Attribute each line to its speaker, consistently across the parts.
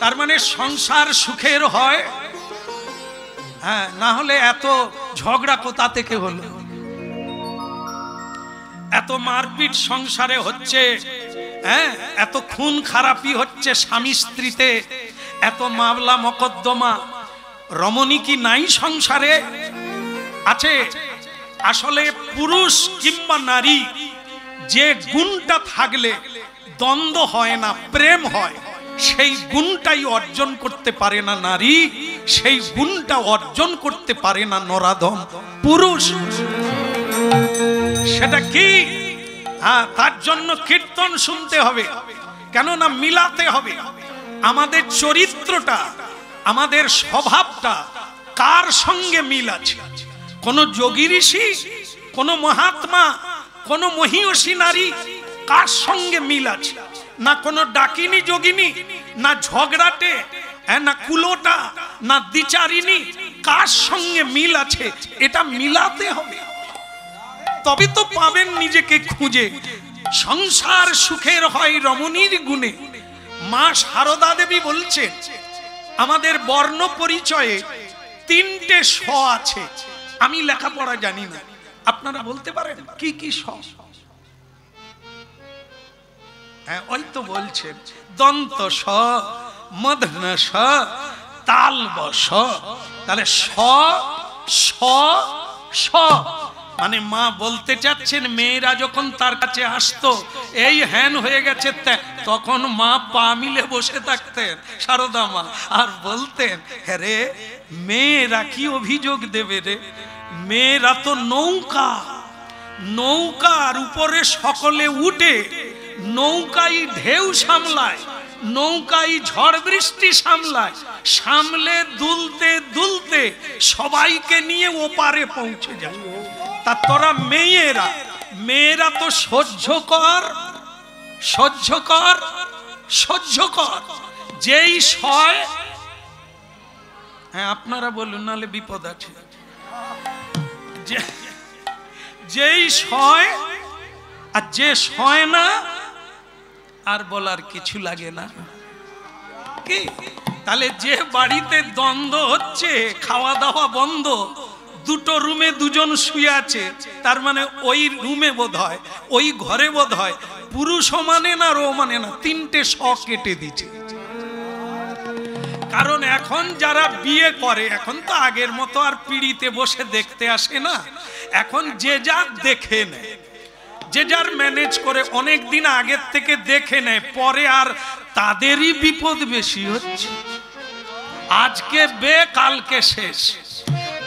Speaker 1: তার মানে সংসার সুখের হয়, হ্যাঁ, না হলে এত ঝগড়া কোথা থেকে হলো? এত মারপিট সংসারে হচ্ছে, হ্যাঁ, এত খুন খারাপি হচ্ছে স্বামী স্ত্রীতে, এত মামলা মকদ্দমা, রমণী কি নাই সংসারে? আছে। আসলে পুরুষ কিংবা নারী যে গুণটা থাকলে দ্বন্দ্ব হয় না, প্রেম হয়, সেই গুণটাই অর্জন করতে পারে না নারী, সেই গুণটা অর্জন করতে পারে না নরাধম পুরুষ। সেটা কি? হ্যাঁ, তার জন্য কীর্তন শুনতে হবে, কেননা মিলাতে হবে আমাদের চরিত্রটা, আমাদের স্বভাবটা কার সঙ্গে মিল আছে। কোন যোগী ঋষি, কোন মহাত্মা, কোন মহিয়সী নারী কার সঙ্গে মিল আছে? না কোন ডাকিনী যোগিনী, না ঝগড়াটে, না কুলোটা, না দ্বিচারিণী, কার সঙ্গে মিল আছে? এটা মিলাতে হবে, তবে তো পাবেন নিজেকে খুঁজে। সংসার সুখের হয় রমণীর গুণে। মা শারদা দেবী বলছেন আমাদের বর্ণ পরিচয়ে 3টে স আছে। আমি লেখাপড়া জানি না, আপনারা বলতে পারেন কি কি স? হ্যাঁ, ওই তো বলছেন দন্ত স, মধ্ন স, তালব স। তাহলে স স স মানে মা বলতে চাচ্ছেন মেয়েরা যখন তার কাছে আসতো এই হ্যান হয়ে গেছে, তখন মা পা মিলে বসে থাকতেন শারদা মা, আর বলতেন রে মেয়েরা কি অভিযোগ দেবে রে, মেয়েরা তো নৌকা, নৌকার উপরে সকলে উঠে, নৌকাই ঢেউ সামলায়, নৌকাই ঝড় বৃষ্টি সামলায়, সামলে দুলতে দুলতে সবাইকে নিয়ে ওপারে পৌঁছে যায়। তা তোরা মেয়েরা, মেয়েরা তো সহ্য কর, সহ্য কর, সহ্য কর। যেই সয়, হ্যাঁ আপনারা বলুন নাহলে বিপদ আছে, যেই সয় আর যে সয় না, আর বলার কিছু লাগে না কি? তাহলে যে বাড়িতে দ্বন্দ্ব হচ্ছে, খাওয়া দাওয়া বন্ধ, দুটো রুমে দুজন শুয়ে আছে, তার মানে ওই রুমে বোধ হয়, ওই ঘরে বোধ হয় পুরুষও মানে না, রো মানে না, 3টে স কেটে দিচ্ছে। কারণ এখন যারা বিয়ে করে, এখন তো আগের মতো আর পিড়িতে বসে দেখতে আসে না, এখন যে যার দেখে নেয়, যে যার ম্যানেজ করে, অনেক দিন আগের থেকে দেখে নেয়, পরে আর তাদেরই বিপদ বেশি হচ্ছে। আজকে বে, কালকে শেষ।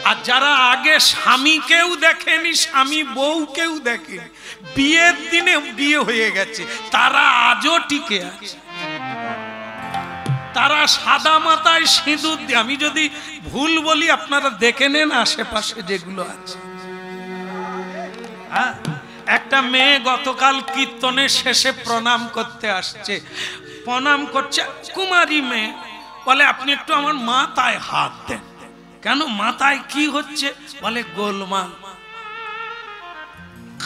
Speaker 1: আর যারা আগে স্বামীকেও দেখেনি, স্বামী বউকেও দেখেনি, বিয়ের দিনে বিয়ে হয়ে গেছে, তারা আজও টিকে আছে। তারা সাদা মাথায় সিঁদুর দিয়ে, আমি যদি ভুল বলি আপনারা দেখে নেন আশেপাশে যেগুলো আছে। হ্যাঁ, একটা মেয়ে গতকাল কীর্তনের শেষে প্রণাম করতে আসছে, প্রণাম করছে, কুমারী মেয়ে, বলে আপনি একটু আমার মাথায় হাত দেন। কেন, মাথায় কি হচ্ছে? বলে গোলমাল,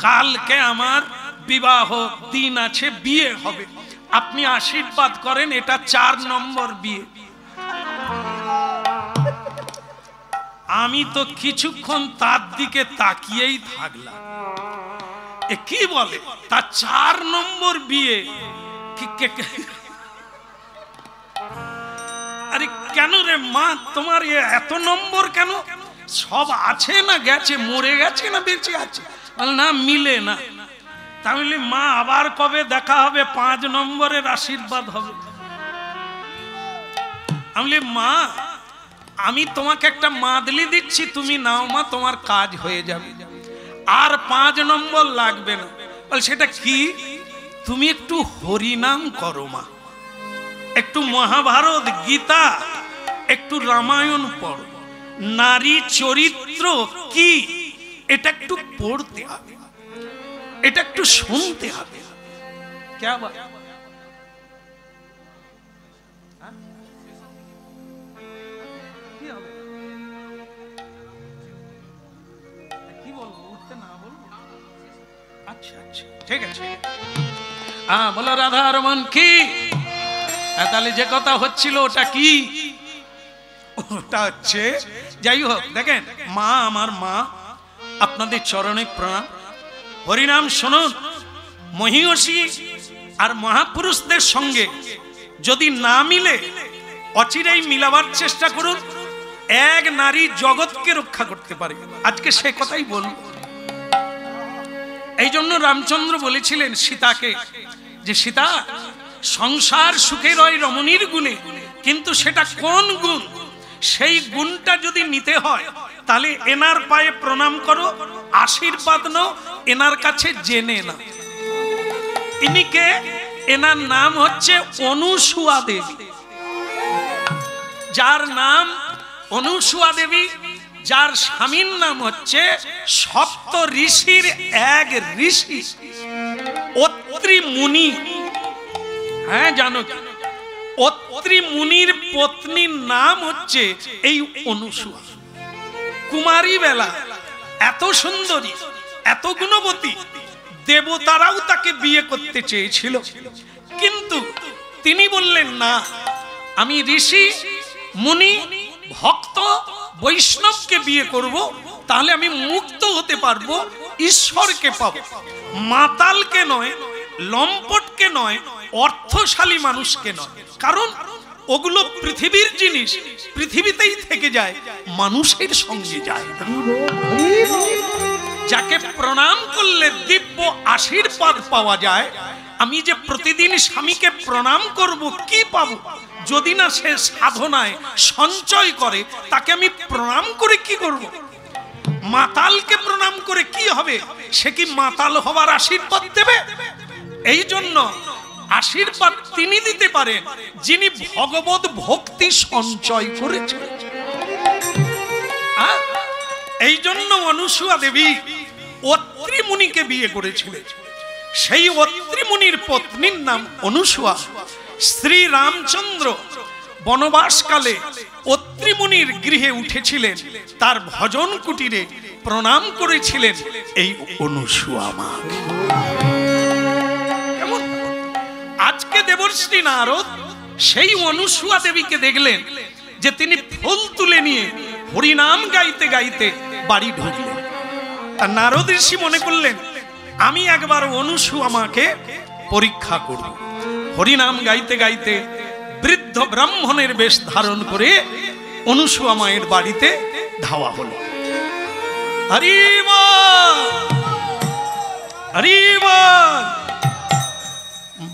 Speaker 1: কালকে আমার বিবাহ দিন আছে, বিয়ে হবে, আপনি আশীর্বাদ করেন, এটা 4 নম্বর বিয়ে। আমি তো কিছুক্ষণ তার দিকে তাকিয়েই থাকলাম, এ কি বলে, তার 4 নম্বর বিয়ে? আরে কেন রে মা, তোমার এত নম্বর কেন? সব আছে না গেছে, মরে গেছে না বেঁচে আছে? না, মিলে না। তাহলে মা আবার কবে দেখা হবে? 5 নম্বরের আশীর্বাদ হবে। আমি মা, আমি তোমাকে একটা মাদলি দিচ্ছি, তুমি নাও মা, তোমার কাজ হয়ে যাবে, আর 5 নম্বর লাগবে না। বল সেটা কি? তুমি একটু হরিনাম করো মা, একটু মহাভারত, গীতা, একটু রামায়ণ পড়ো, নারী চরিত্র কি এটা একটু পড়তে হবে, এটা একটু শুনতে হবে। क्या बात? কি বলবো, উঠতে না বলবো? আচ্ছা আচ্ছা, ঠিক আছে। হ্যাঁ বলো রাধা রমন কি? তাহলে যে কথা হচ্ছিল ওটা কি? ওটা হচ্ছে, যাই হোক, দেখেন মা, আমার মা, আপনাদের চরণে প্রণাম। হরিনাম শুনুন। মহিষী আর মহাপুরুষদের সঙ্গে যদি না মিলে অচিরেই মিলাবার চেষ্টা করুন। এক নারী জগৎকে রক্ষা করতে পারে। আজকে সে কথাই বলব। এই জন্য রামচন্দ্র বলেছিলেন সীতাকে যে সীতা, সংসার সুখের ওই রমণীর গুণে, কিন্তু সেটা কোন গুণ? সেই গুণটা যদি নিতে হয় তাহলে এনার পায়ে প্রণাম করো, আশীর্বাদ নাও, এনার কাছে জেনে না। ইনিকে, এনার নাম হচ্ছে অনুসুয়া দেবী। যার নাম অনুসুয়া দেবী, যার স্বামীর নাম হচ্ছে সপ্ত ঋষির এক ঋষি অত্রি মুনি। হ্যাঁ, জানো কি? অত্রি মুনির পত্নীর নাম হচ্ছে এই অনুসুয়া। কুমারী বেলা, এত সুন্দরী, এত গুণবতী, দেবতারাও তাকে বিয়ে করতে চেয়েছিল, কিন্তু তিনি বললেন না, আমি ঋষি মুনি ভক্ত বৈষ্ণবকে বিয়ে করব, তাহলে আমি মুক্ত হতে পারবো, ঈশ্বরকে পাবো। মাতালকে নয়, লম্পটকে নয়, অর্থশালী মানুষকে নয়। কারণ ওগুলো পৃথিবীর জিনিস, পৃথিবীতেই থেকে যায়, মানুষের সঙ্গে যায় না। যাকে প্রণাম করলে দিব্য আশীর্বাদ পাওয়া যায়। আমি যে প্রতিদিন স্বামীকে প্রণাম করব, কি পাবো? যদি না সে সাধনায় সঞ্চয় করে, তাকে আমি প্রণাম করে কি করব? মাতালকে প্রণাম করে কি হবে? সে কি মাতাল হবার আশীর্বাদ দেবে? এই জন্য আশীর্বাদ তিনি দিতে পারেন যিনি ভগবত ভক্তি সঞ্চয় করেছেন। এই জন্য অনুসুয়া দেবী অত্রি মুনিকে বিয়ে করেছিলেন। সেই অত্রি মুনির পত্নীর নাম অনুসুয়া। শ্রী রামচন্দ্র বনবাসকালে অত্রি মুনির গৃহে উঠেছিলেন, তার ভজন কুটিরে প্রণাম করেছিলেন এই অনুসুয়া মা। আজকে দেবর্ষি নারদ সেই অনুসুয়া দেবীকে দেখলেন যে তিনি ফুল তুলে নিয়ে হরিনাম গাইতে গাইতে বাড়ি ঢুকলেন। আর নারদ ঋষি মনে করলেন, আমি একবার অনুসুয়া মাকে পরীক্ষা করব। হরিনাম গাইতে গাইতে বৃদ্ধ ব্রাহ্মণের বেশ ধারণ করে অনুসুয়া মায়ের বাড়িতে ধাওয়া হলো। হরি বল, হরি বল,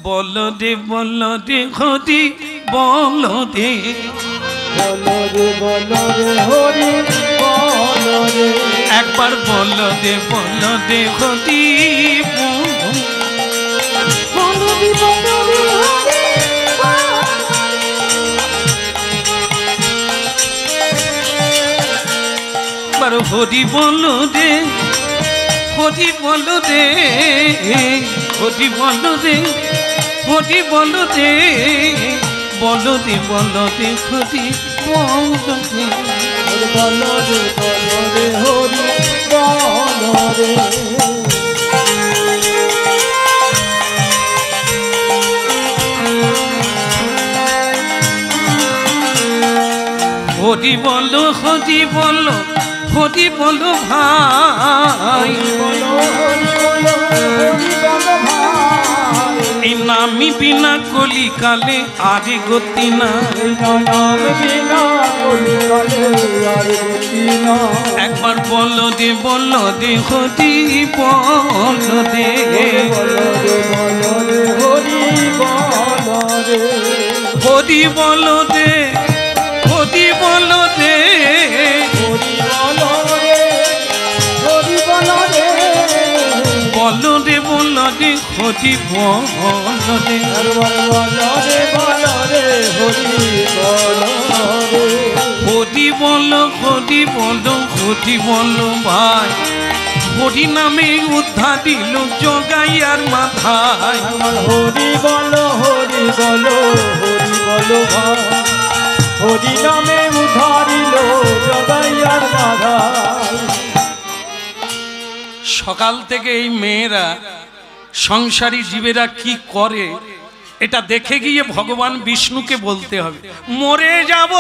Speaker 1: বল দে বল দে হরি বল দে,
Speaker 2: বল রে হরি বল রে,
Speaker 1: একবার বল দে হরি
Speaker 2: বল রে হরি
Speaker 1: বল, হরি বল দে, হরি বল দে, হরি বল দে, হরি বল দে, বল দে হরি বল দে,
Speaker 2: বল রে হরি বল রে।
Speaker 1: হরি বল, হরি বল, হরি বল ভাই, এই নামি বিনা কলিকালে আরে গতি না, একবার বল দে হরি বল দে, হরি বল দে, হরি বল দে, বল দে হরি বল দে, হরি বল, হরি বল, হরি বল ভাই, হরি নামে উদ্ধার দিল জগাইয়ার মাথায়,
Speaker 2: হরি বল ভাই, হরি নামে উদ্ধারিল জগাইয়ার মাথায়।
Speaker 1: সকাল থেকে এই মেয়েরা, সংসারী জীবেরা কি করে এটা দেখে গিয়ে ভগবান বিষ্ণুকে বলতে হবে, মরে যাব।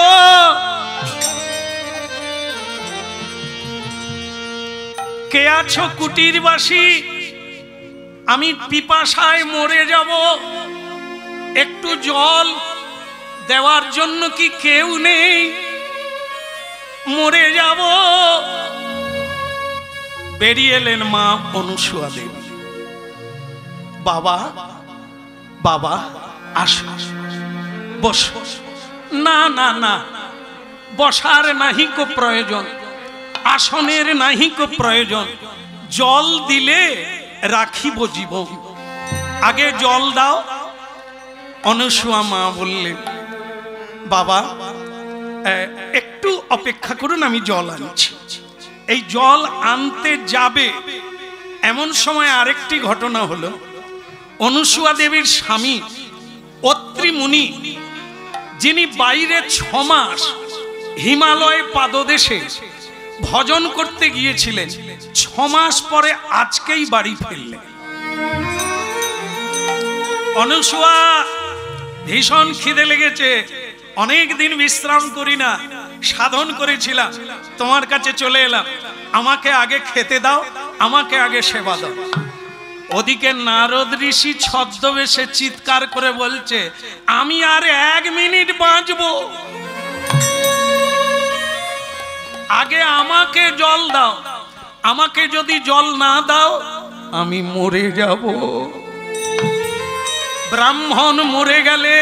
Speaker 1: কে আছো কুটিরবাসী, আমি পিপাসায় মরে যাব, একটু জল দেওয়ার জন্য কি কেউ নেই? মরে যাব। বেরিয়ে এলেন মা অনুসুয়া দেবী। বাবা বাবা আসো, বসো। না না না, বসার নাহি কো প্রয়োজন, আসনের নাহি কো প্রয়োজন, জল দিলে রাখিব জীবন, আগে জল দাও। অনুসুয়া মা বললেন, বাবা একটু অপেক্ষা করুন, আমি জল আনছি। এই জল আনতে যাবে এমন সময় আরেকটি ঘটনা হলো। অনুসুয়া দেবীর স্বামী অত্রি মুনি, যিনি বাইরে 6 মাস হিমালয় পাদদেশে ভজন করতে গিয়েছিলেন, 6 মাস পরে আজকেই বাড়ি ফিরলেন। অনুসুয়া, ভীষণ খিদে লেগেছে, অনেক দিন বিশ্রাম করি না, সাধন করেছিলাম, তোমার কাছে চলে এলাম, আমাকে আগে খেতে দাও, আমাকে আগে সেবা দাও। ওদিকে নারদ ঋষি ছদ্মবেশে চিৎকার করে বলছে, আমি আর 1 মিনিট বাঁচবো, আগে আমাকে জল দাও, আমাকে যদি জল না দাও আমি মরে যাব। ব্রাহ্মণ মরে গেলে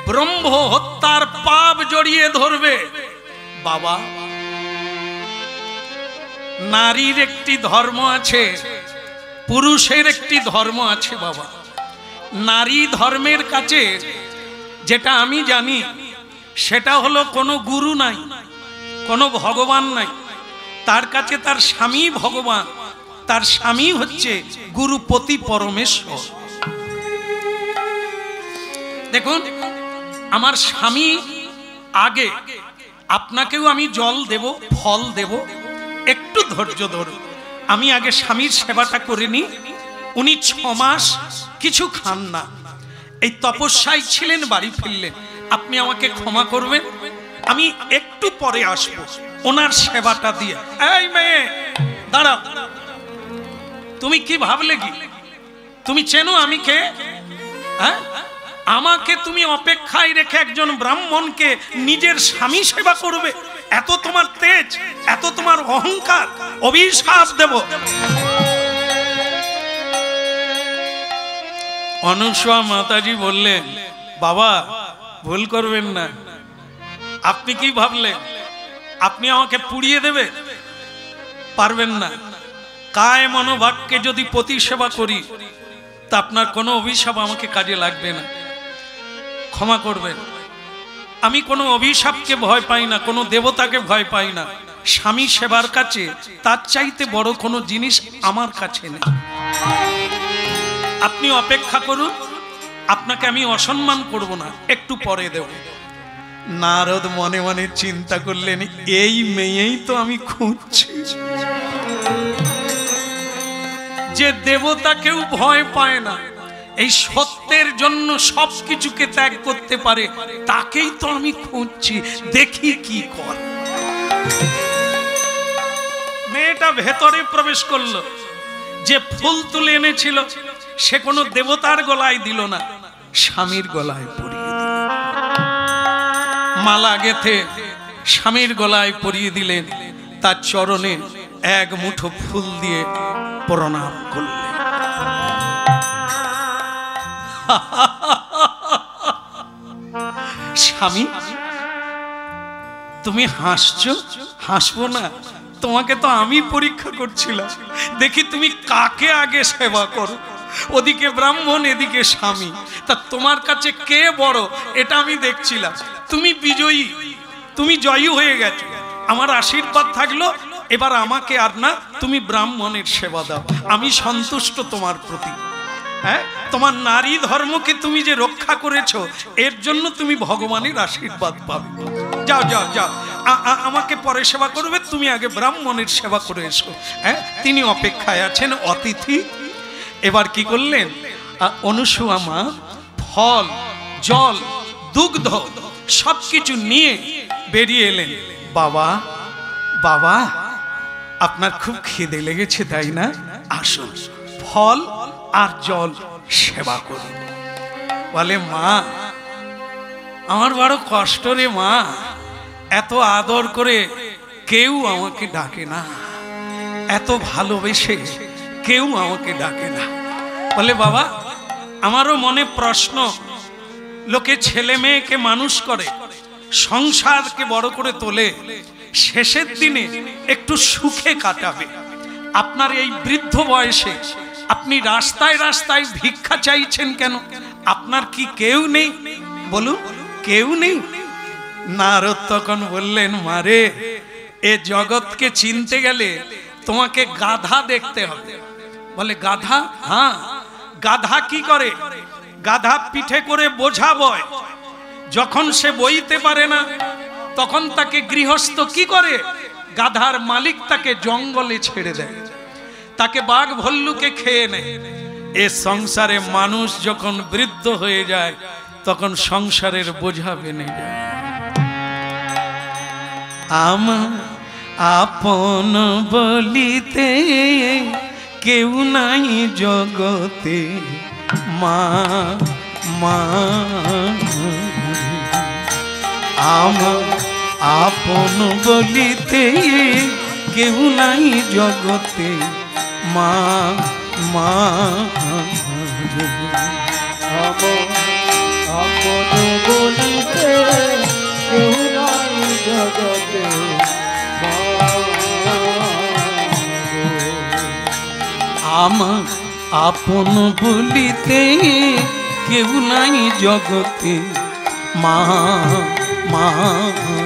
Speaker 1: ব্রহ্ম হত্যার পাপ জড়িয়ে ধরবে। বাবা, নারীর একটি ধর্ম আছে, পুরুষের একটি ধর্ম আছে। বাবা, নারী ধর্মের কাছে যেটা আমি জানি সেটা হলো কোনো গুরু নাই, কোনো ভগবান নাই, তার কাছে তার স্বামী ভগবান, তার স্বামী হচ্ছে গুরুপতি পরমেশ্বর। দেখুন, আমার স্বামী আগে, আপনাকেও আমি জল দেব, ফল দেব, একটু ধৈর্য ধরুন। আমি আগে স্বামীর সেবাটা করে নি। উনি 6 মাস কিছু খান না, এই তপস্যায় ছিলেন, বাড়ি ফিরলেন। আপনি আমাকে ক্ষমা করবেন, আমি একটু পরে আসবো ওনার সেবাটা দিয়ে। এই মেয়ে দাঁড়াও, তুমি কি ভাবলে কি? তুমি চেনো আমি কে? হ্যাঁ, আমাকে তুমি অপেক্ষায় রেখে একজন ব্রাহ্মণকে নিজের স্বামী সেবা করবে? এত তোমার তেজ, এত তোমার অহংকার, অভিশাপ দেব। অনুসুয়া মাতাজি বললেন, বাবা ভুল করবেন না, আপনি কি ভাবলেন আপনি আমাকে পুড়িয়ে দেবে? পারবেন না। কায় মনোবাক্যে যদি পতি সেবা করি তা আপনার কোনো অভিশাপ আমাকে কাজে লাগবে না। ক্ষমা করবেন, আমি কোনো অভিশাপকে ভয় পাই না, কোনো দেবতাকে ভয় পাই না। স্বামী সেবার কাছে তার চাইতে বড় কোনো জিনিস আমার কাছে নেই। আপনি অপেক্ষা করুন, আপনাকে আমি অসম্মান করব না, একটু পরে দেব। নারদ মনে মনে চিন্তা করলেন, এই মেয়েই তো আমি খুঁজছি, যে দেবতাকেও ভয় পায় না, এই সত্যের জন্য সবকিছুকে ত্যাগ করতে পারে, তাকেই তো আমি খুঁজছি, দেখি কি করে। মেয়েটা ভেতরে প্রবেশ করলো, যে ফুল তুলে এনেছিল সে কোনো দেবতার গলায় দিল না, স্বামীর গলায় পরিয়ে দিল। মালা গেথে স্বামীর গলায় পরিয়ে দিলেন, তার চরণে 1 মুঠো ফুল দিয়ে প্রণাম করলেন। স্বামী, তুমি হাসছো? হাসবো না, তোমাকে তো আমি পরীক্ষা করছিলাম, দেখি তুমি কাকে আগে সেবা করো। ওদিকে ব্রাহ্মণ, এদিকে স্বামী, তা তোমার কাছে কে বড় এটা আমি দেখছিলাম। তুমি বিজয়ী, তুমি জয়ী হয়ে গেছো, আমার আশীর্বাদ থাকলো। এবার আমাকে আর না, তুমি ব্রাহ্মণের সেবা দাও, আমি সন্তুষ্ট তোমার প্রতি। হ্যাঁ, তোমার নারী ধর্মকে তুমি যে রক্ষা করেছো, এর জন্য তুমি ভগবানের আশীর্বাদ পাবে। যাও যাও যাও, আমাকে পরে সেবা করবে, তুমি আগে ব্রাহ্মণের সেবা করে এসো। হ্যাঁ, তিনি অপেক্ষায় আছেন, অতিথি। এবার কি করলেন? অনুসুয়া মা ফল, জল, দুগ্ধ সবকিছু নিয়ে বেরিয়ে এলেন। বাবা, বাবা, আপনার খুব খিদে লেগেছে তাই না? আসুন, ফল আর জল সেবা করুন। বলে, মা, আমার বড় কষ্ট রে মা, এত আদর করে কেউ আমাকে ডাকে না, এত ভালোবেসে কেউ আমাকে ডাকে না। বলে, বাবা, আমারও মনে প্রশ্ন, লোকে ছেলে মেয়েকে মানুষ করে, সংসারকে বড় করে তোলে, শেষের দিনে একটু সুখে কাটাবে। আপনার এই বৃদ্ধ বয়সে আপনি রাস্তায় রাস্তায় ভিক্ষা চাইছেন কেন? আপনার কি কেউ নেই? বলুন, কেউ নেই? নারদ তখন বললেন, মারে, এ জগৎকে চিনতে গেলে তোমাকে গাধা দেখতে হবে। বলে, গাধা? হ্যাঁ, গাধা কি করে? গাধা পিঠে করে বোঝা বয়। যখন সে বইতে পারে না তখন তাকে গৃহস্থ কি করে? গাধার মালিক তাকে জঙ্গলে ছেড়ে দেয়, তাকে বাঘ ভল্লুকে খেয়ে নেয়। এ সংসারে মানুষ যখন বৃদ্ধ হয়ে যায় তখন সংসারের বোঝা বেনে যায়। আমার আপন বলিতে কেউ নাই জগতে, মা, মা, আমার আপন বলিতে কেউ নাই জগতে, মা, মা।
Speaker 2: আপন বলিতে কেউ নাই জগতে,
Speaker 1: আমার আপন বলিতে কেউ নাই জগতে, মা, মা গো।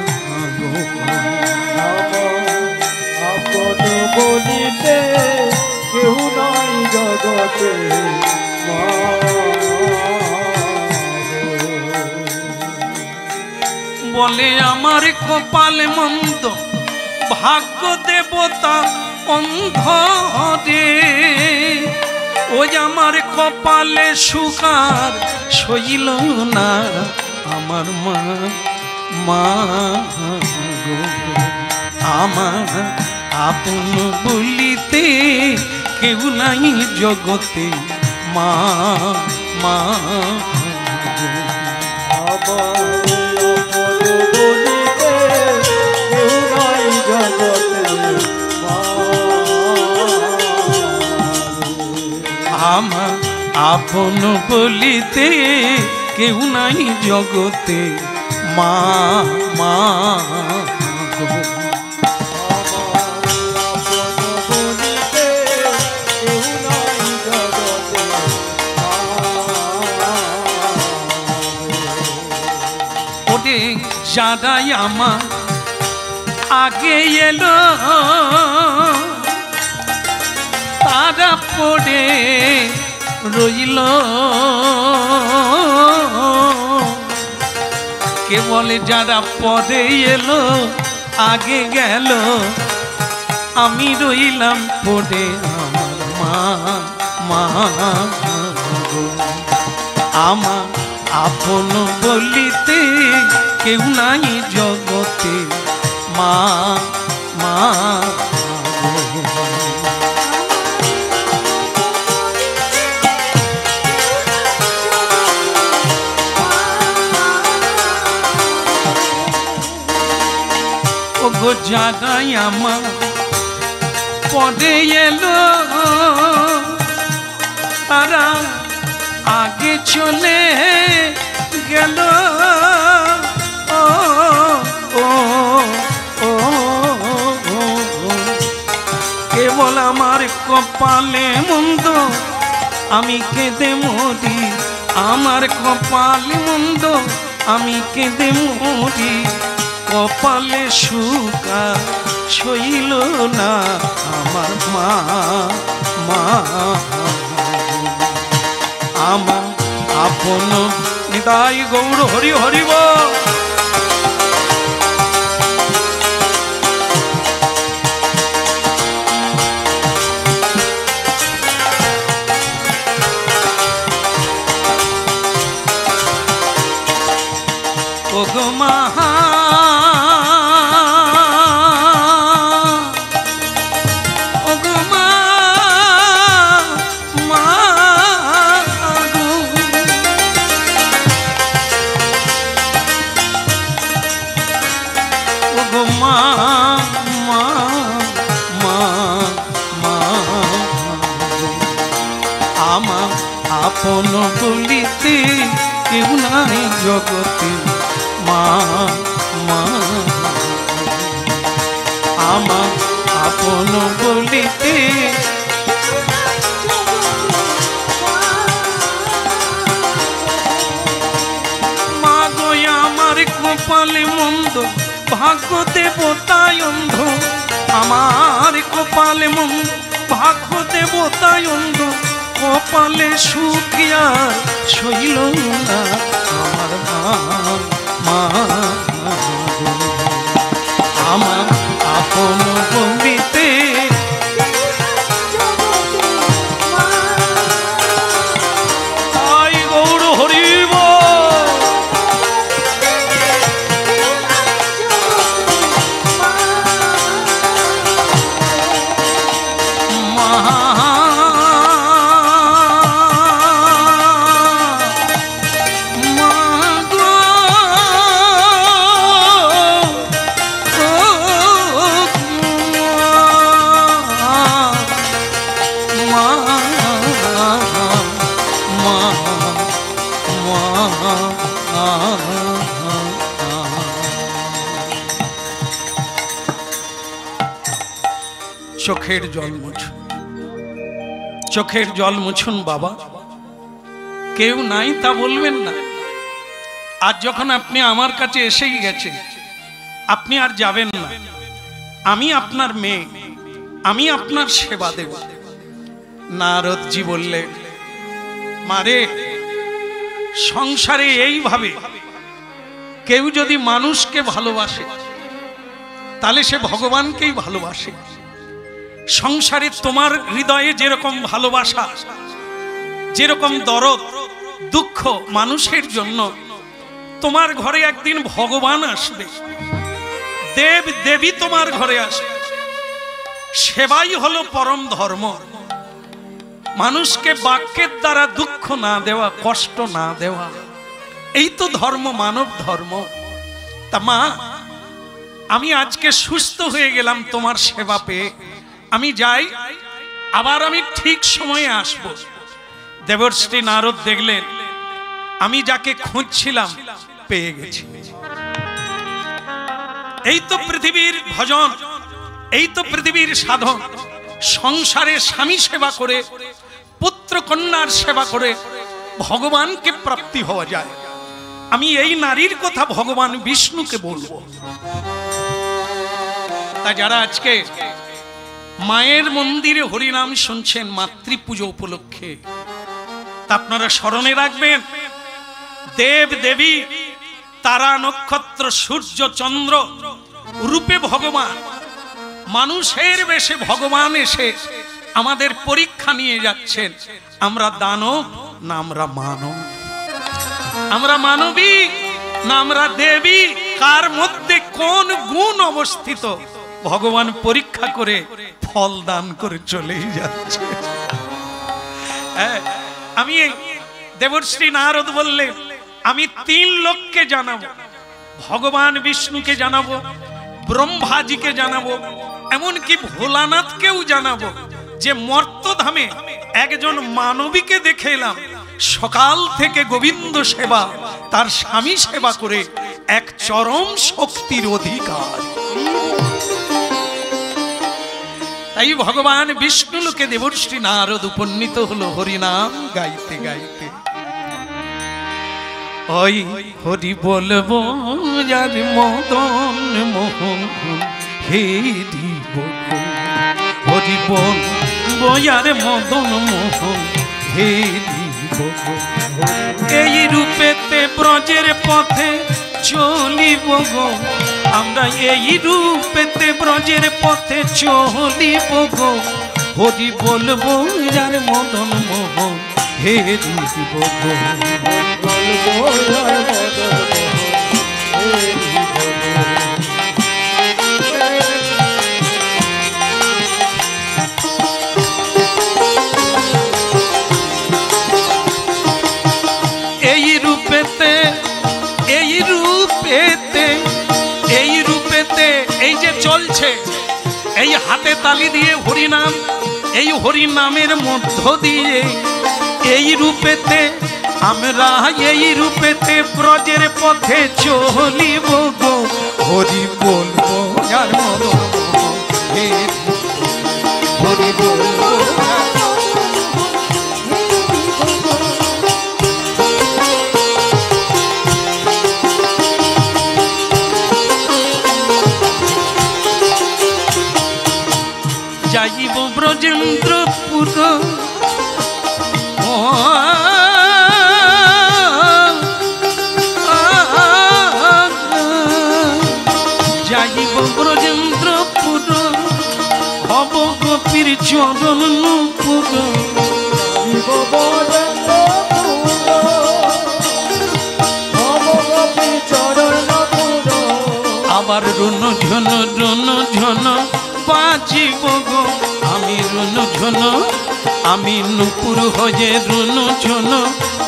Speaker 2: আপন বলিতে কেউ নাই জগতে, মা।
Speaker 1: বলে, আমার কপালে মন্দ, ভাগ্য দেবতা অন্ধ রে, ওই আমার কপালে সুখার সইল না আমার মা, মা গো। আমার আপন বলিতে কেউ নাই জগতে, মা, মা গো। আমার আপন বলিতে কেউ নাই জগতে, মা, মা গো। ওরে যারাই আমার আগে এলো তারা পড়ে রইল, কে বলে যারা পরে এলো আগে গেল, আমি রইলাম পড়ে আমার মা, মা গো। আমার আপন বলিতে কেউ নাই জগতে, মা, মা গো। ওগো জাগাই আমার পরে এলো তারা আগে চলে গেল, ও ও ও কেবল আমার কপালে মন্দ, আমি কেঁদে মরি, আমার কপালে মন্দ, আমি কেঁদে মরি। কপালে সুখা সইল না আমার মা, মা। আমার আপন নিতাই গৌর হরি হরিব। মা আপন বলিতে কেউ নাই জগতে মা মা আমার আপন বলিতে মা গো আমার কপালে মন্দ ভাগ্য দেবতায় অন্ধ আমার কপালে মন্দ ভাগ্য দেবতায় অন্ধ কপালে সুখিয়া শৈল না আমার মা আমার আপন বলিতে তাই গৌর হরিব চোখের জল মুছুন, চোখের জল মুছুন বাবা। কেউ নাই তা বলবেন না। আজ যখন আপনি আমার কাছে এসেই গেছেন, আপনি আর যাবেন না। আমি আপনার মেয়ে, আমি আপনার সেবা দেব। নারদজি বললেন, মারে সংসারে এইভাবে কেউ যদি মানুষকে ভালোবাসে তাহলে সে ভগবানকেই ভালোবাসে। সংসারে তোমার হৃদয়ে যেরকম ভালোবাসা, যেরকম দরদ দুঃখ মানুষের জন্য, তোমার ঘরে একদিন ভগবান আসবে, দেব দেবী তোমার ঘরে আসবে। সেবাই হলো পরম ধর্ম। মানুষকে বাক্যের দ্বারা দুঃখ না দেওয়া, কষ্ট না দেওয়া, এই তো ধর্ম, মানব ধর্ম। তা মা, আমি আজকে সুস্থ হয়ে গেলাম তোমার সেবা পেয়ে। আমি যাই, আবার আমি ঠিক সময়ে আসব। দেবশ্রী নারদ দেখলেন আমি যাকে খুঁজছিলাম পেয়ে গেছি। এই তো পৃথিবীর ভজন, এই তো পৃথিবীর সাধন। সংসারে স্বামী সেবা করে, পুত্র কন্যার সেবা করে ভগবানকে প্রাপ্তি হওয়া যায়। আমি এই নারীর কথা ভগবান বিষ্ণুকে বলবো। তা যারা আজকে মায়ের মন্দিরে হরিনাম শুনছেন মাতৃপুজো উপলক্ষে, তা আপনারা স্মরণে রাখবেন, দেব দেবী, তারা নক্ষত্র সূর্য চন্দ্র রূপে ভগবান, মানুষের বেশে ভগবান এসে আমাদের পরীক্ষা নিয়ে যাচ্ছেন। আমরা দানব না আমরা মানব, আমরা মানবী না আমরা দেবী, কার মধ্যে কোন গুণ অবস্থিত ভগবান পরীক্ষা করে ফল দান করে চলেই যাচ্ছে। আমি দেবশ্রী নারদ বললে আমি 3 লোককে জানাবো, ভগবান বিষ্ণুকে জানাবো, ব্রহ্মাজিকে জানাবো, এমনকি ভোলানাথকেও জানাবো যে মর্তধামে একজন মানবীকে দেখে এলাম, সকাল থেকে গোবিন্দ সেবা, তার স্বামী সেবা করে এক চরম শক্তির অধিকার। তাই ভগবান বিষ্ণু লোকে দেবশ্রী নারদ উপনীত হলো হরিনাম গাইতে গাইতে। ওই হরি বলবো যার মদন মোহন, হেরি হরি বলবো যার মদন মোহন, হেরি এই রূপেতে ব্রজের পথে চলিব গো, আমরা এই রূপেতে ব্রজের পথে চলিব গো। হরি বলবো যার মদন মোহন, হেরি বলবো যার মদন মোহন, রূপেতে, এই রূপেতে, এই যে চলছে, এই হাতে তালি দিয়ে হরিনাম, এই হরিনামের মধ্য দিয়ে এই রূপেতে আমরা, এই রূপেতে ব্রজের পথে চলিব গো, হরি বলবো যার মদন মোহন, হে হরি বলবো। যাইব ব্রজেন্দ্রপুর, যাইব ব্রজেন্দ্রপুর, হব গোপীর চরণ নূপুর, আবার রুন ঝন রুন ঝন বাজিব গো, আমি রুন ঝন, আমি নূপুর হয়ে রুন ঝন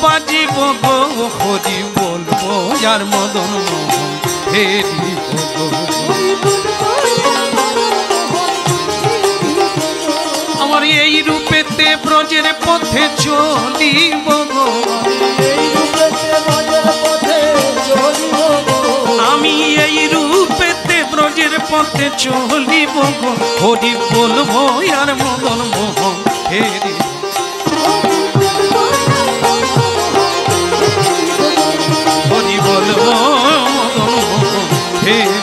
Speaker 1: বাজিব গো, হরি বলবো যার মদন মোহন, হেরি আমার এই রূপেতে ব্রজের পথে চলিব গো, আমি এই রূপেতে ব্রজের পথে চলিব গো, হরি বলবো আর মদন মোহন, হেরি হরি বলবো মদন মোহন, হেরি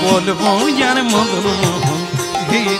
Speaker 1: বলবো যার মদন মোহন, হেরি